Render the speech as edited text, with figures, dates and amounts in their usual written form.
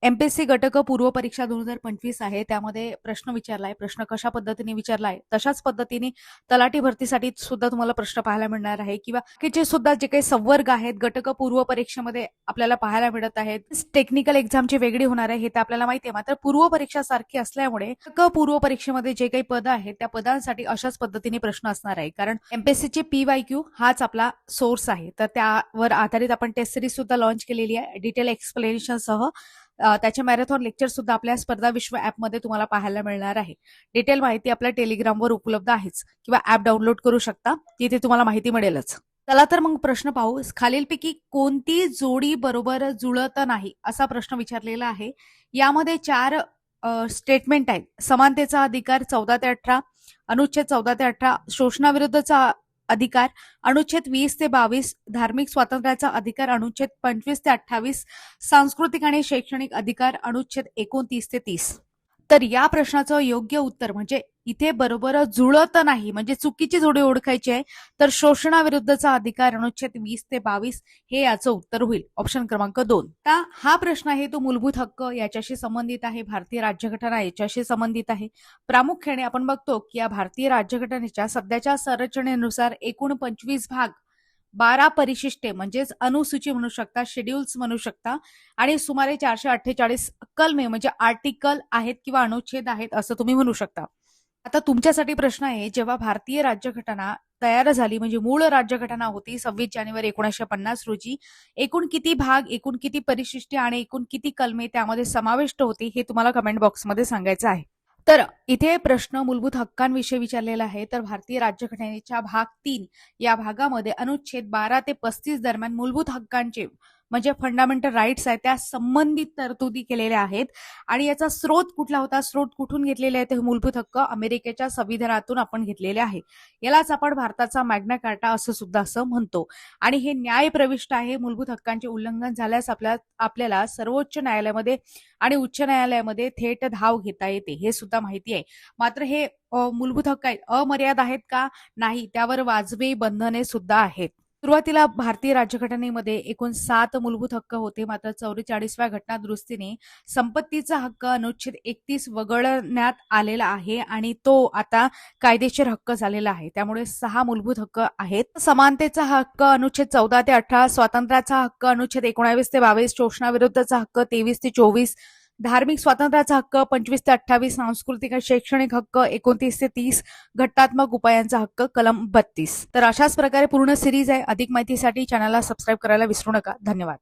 MPSC गटक पूर्व परीक्षा 2025 आहे. त्यामध्ये प्रश्न विचारलाय. प्रश्न कशा पद्धतीने विचारलाय तशाच पद्धतीने तलाठी भरतीसाठी सुद्धा तुम्हाला प्रश्न पाहायला मिळणार आहे किंवा बाकीचे सुद्धा जे काही संवर्ग आहेत गटक पूर्व परीक्षेमध्ये आपल्याला पाहायला मिळत आहेत. टेक्निकल एक्झामची वेगळी होणार आहे हे तर आपल्याला माहिती आहे. मात्र पूर्व परीक्षा सारखी असल्यामुळे पूर्व परीक्षेमध्ये जे काही पद आहेत त्या पदांसाठी अशाच पद्धतीने प्रश्न असणार आहे. कारण एमपीएससीचे PYQ हाच आपला सोर्स आहे. तर त्यावर आधारित आपण टेस्ट सिरीज सुद्धा लॉन्च केलेली आहे डिटेल एक्सप्लेनेशन सह. त्याचे मॅरेथॉन लेक्चर सुद्धा आपल्या स्पर्धा विश्व ऍपमध्ये तुम्हाला पाहायला मिळणार आहे. डिटेल माहिती आपल्या टेलिग्रामवर उपलब्ध आहेच किंवा ऍप डाउनलोड करू शकता, तिथे तुम्हाला माहिती मिळेलच. चला तर मग प्रश्न पाहू. खालीलपैकी कोणती जोडी बरोबर जुळत नाही असा प्रश्न विचारलेला आहे. यामध्ये 4 स्टेटमेंट आहेत. समानतेचा अधिकार 14 ते 18, अनुच्छेद 14 ते 18, शोषणाविरुद्धचा अधिकार अनुच्छेद 20 ते 22, धार्मिक स्वातंत्र्याचा अधिकार अनुच्छेद 25 ते 28, सांस्कृतिक आणि शैक्षणिक अधिकार अनुच्छेद 29 ते 30. तर या प्रश्नाचं योग्य उत्तर म्हणजे इथे बरोबर जुळत नाही म्हणजे चुकीची जोडी ओळखायची आहे तर शोषणाविरुद्धचा अधिकार अनुच्छेद 20 ते 22 हे याचं उत्तर होईल. ऑप्शन क्रमांक 2. आता हा प्रश्न आहे तो मूलभूत हक्क याच्याशी संबंधित आहे. भारतीय राज्यघटना याच्याशी संबंधित आहे. प्रामुख्याने आपण बघतो की या भारतीय राज्यघटनेच्या सध्याच्या संरचनेनुसार एकूण 25 भाग, 12 परिशिष्टे म्हणजेच अनुसूची म्हणू शकता, शेड्यूल्स म्हणू शकता आणि सुमारे 448 कलमे म्हणजे आर्टिकल आहेत किंवा अनुच्छेद आहेत असं तुम्ही म्हणू शकता. आता तुमच्यासाठी प्रश्न आहे, जेव्हा भारतीय राज्यघटना तयार झाली म्हणजे मूळ राज्यघटना होती 26 जानेवारी 1950 रोजी, एकूण किती भाग, एकूण किती परिशिष्टे आणि एकूण किती कलमे त्यामध्ये समाविष्ट होती हे तुम्हाला कमेंट बॉक्समध्ये सांगायचं आहे. तर इथे प्रश्न मूलभूत हक्कांविषयी विचारलेला आहे. तर भारतीय राज्यघटनेच्या भाग 3 या भागामध्ये अनुच्छेद 12 ते 35 दरम्यान मूलभूत हक्कांचे म्हणजे फंडामेंटल राईट्स आहेत त्या संबंधित तरतुदी केलेल्या आहेत. आणि याचा स्रोत कुठला होता, स्रोत कुठून घेतलेले आहेत हे मूलभूत हक्क अमेरिकेच्या संविधानातून आपण घेतलेले आहे. यालाच आपण भारताचा मॅग्ना कार्टा असं सुद्धा असं म्हणतो. आणि हे न्याय प्रविष्ट आहे. मूलभूत हक्कांचे उल्लंघन झाल्यास आपल्याला सर्वोच्च न्यायालयामध्ये आणि उच्च न्यायालयामध्ये थेट धाव घेता येते हे सुद्धा माहिती आहे. मात्र हे मूलभूत हक्क आहेत अमर्याद आहेत का, नाही, त्यावर वाजवी बंधने सुद्धा आहेत. सुरुवातीला भारतीय राज्यघटनेमध्ये एकूण 7 मूलभूत हक्क होते. मात्र 44व्या घटना दुरुस्तीने संपत्तीचा हक्क अनुच्छेद 31 वगळण्यात आलेला आहे आणि तो आता कायदेशीर हक्क झालेला आहे. त्यामुळे 6 मूलभूत हक्क आहेत. समानतेचा हक्क अनुच्छेद 14 ते 18, स्वातंत्र्याचा हक्क अनुच्छेद 19 ते 22, शोषणाविरुद्धचा हक्क 23 ते 24, धार्मिक स्वातंत्र्याचा हक्क 25 ते 28, सांस्कृतिक आणि शैक्षणिक हक्क 29 ते 30, घटनात्मक उपायांचा हक्क कलम 32. तर अशाच प्रकारे पूर्ण सिरीज आहे. अधिक माहितीसाठी चॅनलला सबस्क्राईब करायला विसरू नका. धन्यवाद.